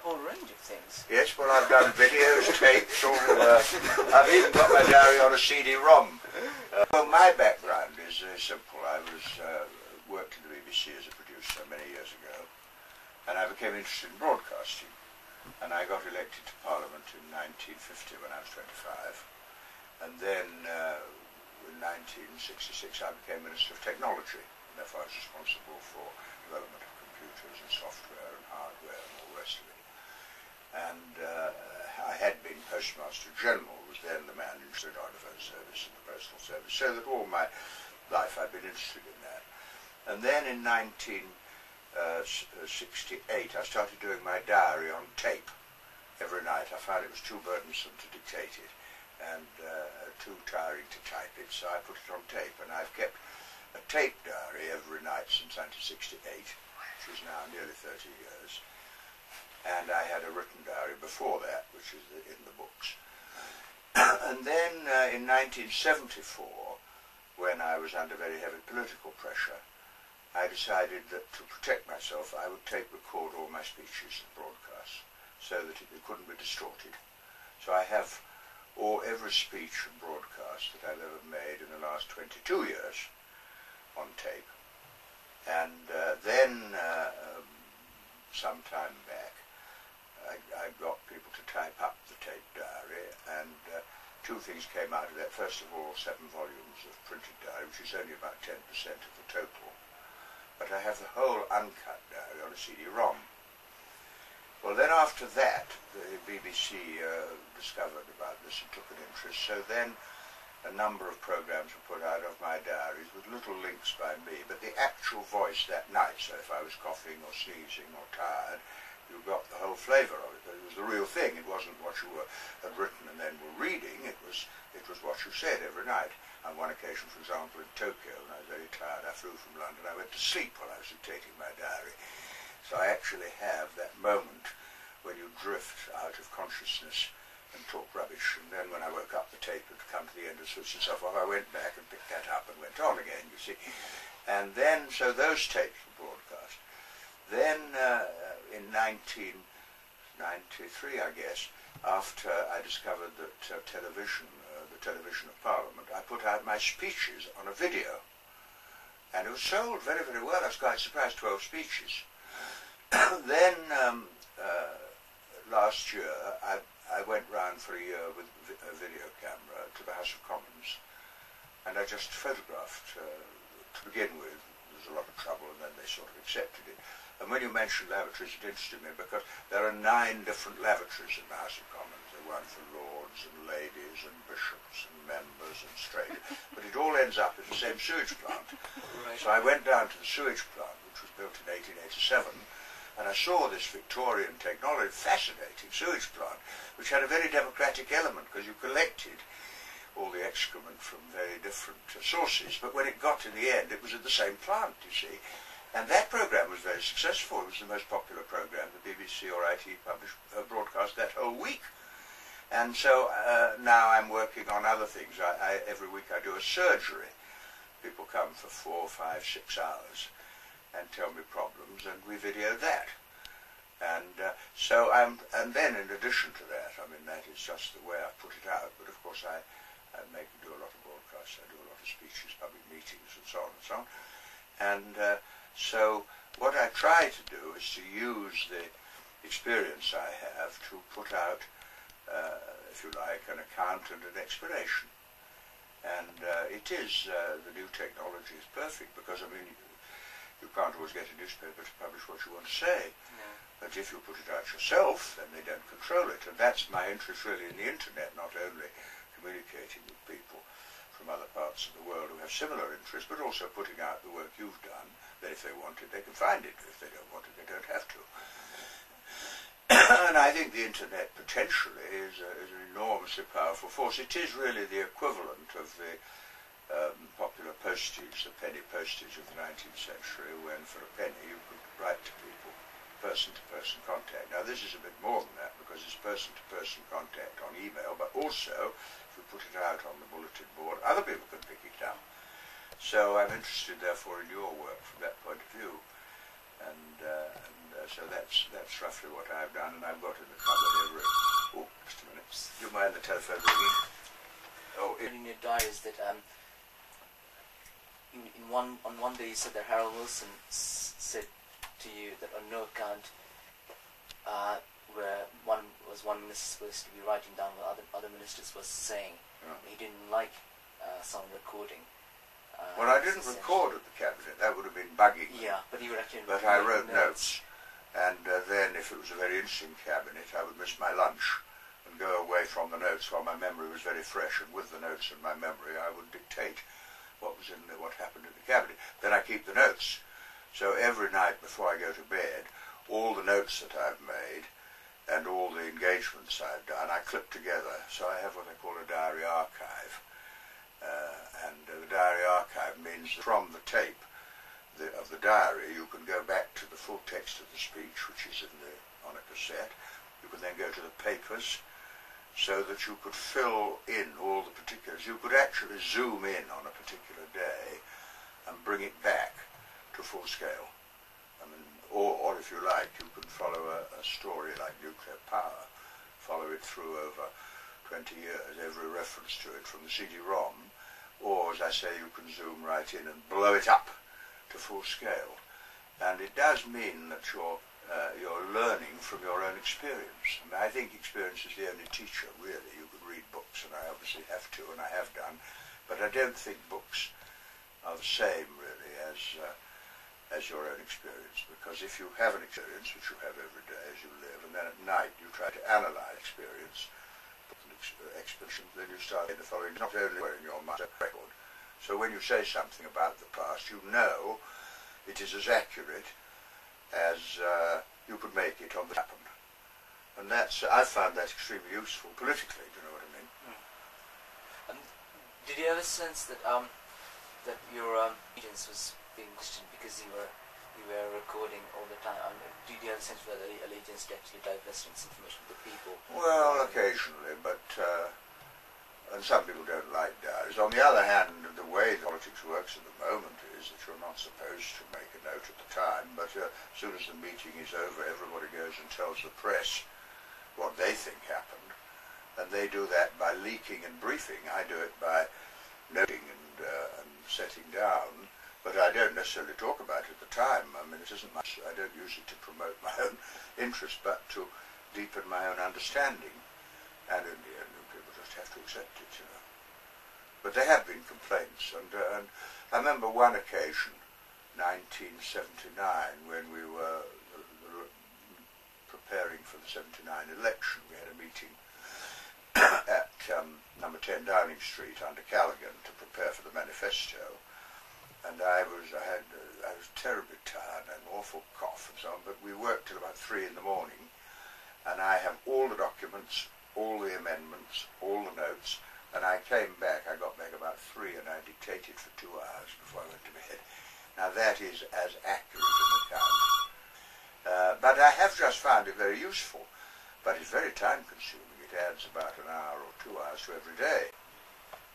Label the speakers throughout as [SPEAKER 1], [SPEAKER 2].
[SPEAKER 1] whole range of things.
[SPEAKER 2] Yes, well, I've done videos, tapes, all. I've even got my diary on a CD-ROM. Well, my background is simple. I worked in the BBC as a producer many years ago, and I became interested in broadcasting. And I got elected to Parliament in 1950 when I was 25. And then in 1966 I became Minister of Technology. And therefore I was responsible for development of computers and software and hardware and all the rest of it. And I had been Postmaster General, was then the man in charge of the Undefended service and the postal service, so that all my life I'd been interested in that. And then in 1968 I started doing my diary on tape every night. I found it was too burdensome to dictate it and too tiring to type it, so I put it on tape, and I've kept a tape diary every night since 1968, which is now nearly 30 years. And I had a written diary before that, which is in the books. And then in 1974, when I was under very heavy political pressure, I decided that to protect myself I would tape record all my speeches and broadcasts so that it couldn't be distorted. So I have every speech and broadcast that I've ever made in the last 22 years on tape. And then some time back I got people to type up the tape diary, and two things came out of that. First of all, 7 volumes of printed diary, which is only about 10% of the total. But I have the whole uncut diary on a CD-ROM. Well, then after that, the BBC discovered about this and took an interest, so then a number of programmes were put out of my diaries with little links by me, but the actual voice that night, so if I was coughing or sneezing or tired, you got the whole flavour of it. But it was the real thing. It wasn't what you had written and then were reading. It was what you said every night. On one occasion, for example, in Tokyo, when I was very tired, I flew from London. I went to sleep while I was dictating my diary. So I actually have that moment when you drift out of consciousness and talk rubbish. And then when I woke up, the tape had come to the end and switched itself off. I went back and picked that up and went on again, you see. And then, so those tapes were broadcast. Then in 1993, I guess, after I discovered that the television of Parliament, I put out my speeches on a video. And it was sold very, very well. I was quite surprised, 12 speeches. Then last year, I went round for a year with a video camera to the House of Commons, and I just photographed, to begin with. There was a lot of trouble, and then they sort of accepted it. And when you mentioned lavatories, it interested me because there are 9 different lavatories in the House of Commons. There's one for lords and ladies and bishops and members and strangers, but it all ends up in the same sewage plant. Right. So I went down to the sewage plant, which was built in 1887, and I saw this Victorian technology, fascinating sewage plant, which had a very democratic element because you collected all the excrement from very different sources, but when it got to the end, it was at the same plant, you see. And that programme was very successful. It was the most popular programme the BBC or IT broadcast that whole week. And so now I'm working on other things. Every week I do a surgery. People come for 4, 5, 6 hours and tell me problems, and we video that. And and then in addition to that, I mean, that is just the way I put it out. But of course I do a lot of broadcasts. I do a lot of speeches, public meetings, and so on and so on. And so what I try to do is to use the experience I have to put out, if you like, an account and an explanation. And it is, the new technology is perfect because, I mean, you can't always get a newspaper to publish what you want to say. Yeah. But if you put it out yourself, then they don't control it. And that's my interest really in the internet, not only communicating with people from other parts of the world who have similar interests, but also putting out the work you've done, that if they want it, they can find it. If they don't want it, they don't have to. And I think the internet potentially is an enormously powerful force. It is really the equivalent of the popular postage, the penny postage of the 19th century, when for a penny you could write to people, person-to-person contact. Now this is a bit more than that because it's person-to-person contact on email, but also if we put it out on the bulletin board, other people can pick it up. So I'm interested therefore in your work from that point of view. And so that's roughly what I've done, and I've got in the cupboard every... Oh, just a minute. Do you mind the telephone ringing? Oh,
[SPEAKER 1] in your diaries that on one day you said that Harold Wilson said to you that on no account where one minister supposed to be writing down what other ministers was saying.
[SPEAKER 2] Yeah.
[SPEAKER 1] He didn't like someone recording.
[SPEAKER 2] Well, I didn't record at the cabinet. That would have been bugging.
[SPEAKER 1] Yeah, but you were actually.
[SPEAKER 2] But I wrote notes, and then if it was a very interesting cabinet, I would miss my lunch and go away from the notes while my memory was very fresh. And with the notes in my memory, I would dictate what happened in the cabinet. Then I keep the notes. So every night before I go to bed, all the notes that I've made and all the engagements I've done, I clip together. So I have what I call a diary archive. And the diary archive means that from the tape of the diary, you can go back to the full text of the speech, which is on a cassette. You can then go to the papers, so that you could fill in all the particulars. You could actually zoom in on a particular day and bring it back to full scale. I mean, or if you like, you could follow a story like nuclear power, follow it through over 20 years, every reference to it from the CD-ROM, or, as I say, you can zoom right in and blow it up to full scale. And it does mean that you're learning from your own experience. And I think experience is the only teacher, really. You could read books, and I obviously have to, and I have done, but I don't think books are the same, really, as your own experience. Because if you have an experience, which you have every day as you live, and then at night you try to analyse experience, expedition, then you start in the following, not only in your mind record. So when you say something about the past, you know it is as accurate as you could make it on the happened. And I found that extremely useful politically, do you know what I mean?
[SPEAKER 1] Did you ever sense that that your allegiance was being questioned because you were recording all the time? Did you have a sense of the allegiance to actually divulge this information to the people?
[SPEAKER 2] Well, occasionally, but and some people don't like diaries. On the other hand, the way politics works at the moment is that you're not supposed to make a note at the time, but as soon as the meeting is over, everybody goes and tells the press what they think happened, and they do that by leaking and briefing. I do it by noting and setting down, but I don't necessarily talk about it at the time. I mean, it isn't much. I don't use it to promote my own interest, but to deepen my own understanding, and in the end, people just have to accept it, you know. But there have been complaints, and I remember one occasion, 1979, when we were preparing for the 79 election. We had a meeting at number 10 Downing Street under Callaghan to prepare for the manifesto, and I was terribly tired, I had an awful cough and so on, but we worked till about 3 in the morning, and I have all the documents, all the amendments, all the notes, and I came back, I got back about 3, and I dictated for 2 hours before I went to bed. Now that is as accurate an account. But I have just found it very useful, but it's very time consuming. It adds about an hour or 2 hours to every day,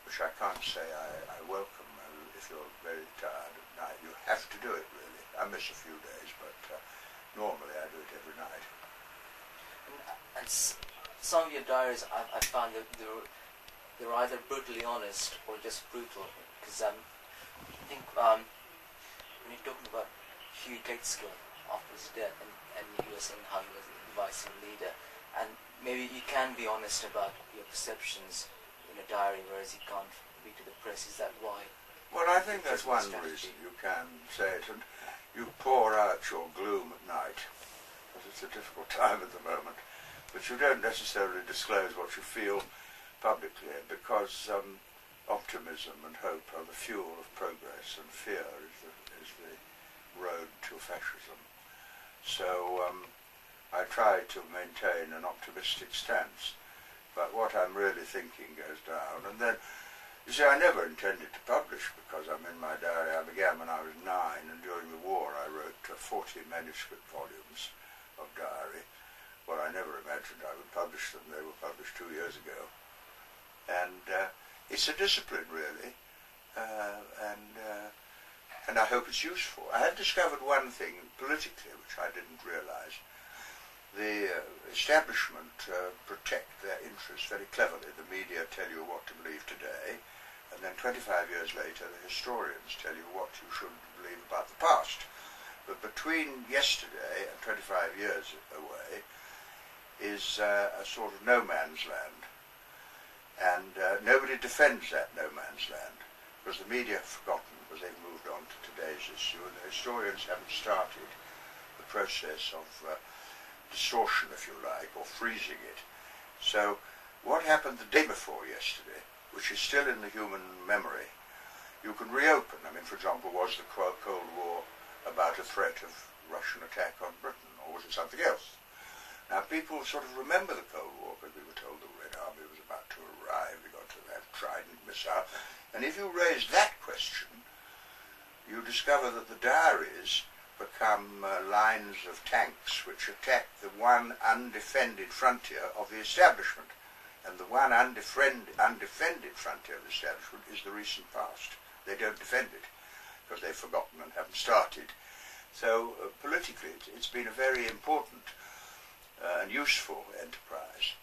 [SPEAKER 2] which I can't say I welcome. If you're very tired at night, you have to do it, really. I miss a few days, but normally I do it every night.
[SPEAKER 1] And some of your diaries, I found that they were either brutally honest or just brutal. Because I think when you're talking about Hugh Gateskill after his death, and you were saying how he was advising a leader, and maybe you can be honest about your perceptions in a diary, whereas you can't be to the press. Is that why?
[SPEAKER 2] Well, I think that's one reason you can say it, and you pour out your gloom at night, because it's a difficult time at the moment, but you don't necessarily disclose what you feel publicly, because optimism and hope are the fuel of progress, and fear is the road to fascism. So I try to maintain an optimistic stance, but what I'm really thinking goes down, and then you see, I never intended to publish, because in my diary I began when I was 9, and during the war I wrote 40 manuscript volumes of diary. Well, I never imagined I would publish them. They were published 2 years ago. And it's a discipline, really, and and I hope it's useful. I have discovered one thing politically which I didn't realise. The establishment protect their interests very cleverly. The media tell you what to believe today, and then 25 years later the historians tell you what you should believe about the past. But between yesterday and 25 years away is a sort of no man's land, and nobody defends that no man's land, because the media have forgotten, because they've moved on to today's issue, and the historians haven't started the process of distortion, if you like, or freezing it. So what happened the day before yesterday, which is still in the human memory, you can reopen. I mean, for example, was the Cold War about a threat of Russian attack on Britain, or was it something else? Now, people sort of remember the Cold War because we were told the Red Army was about to arrive, we got to have Trident missile, and if you raise that question, you discover that the diaries become lines of tanks which attack the one undefended frontier of the establishment. And the one undefended frontier of the establishment is the recent past. They don't defend it because they've forgotten and haven't started. So politically it's been a very important and useful enterprise.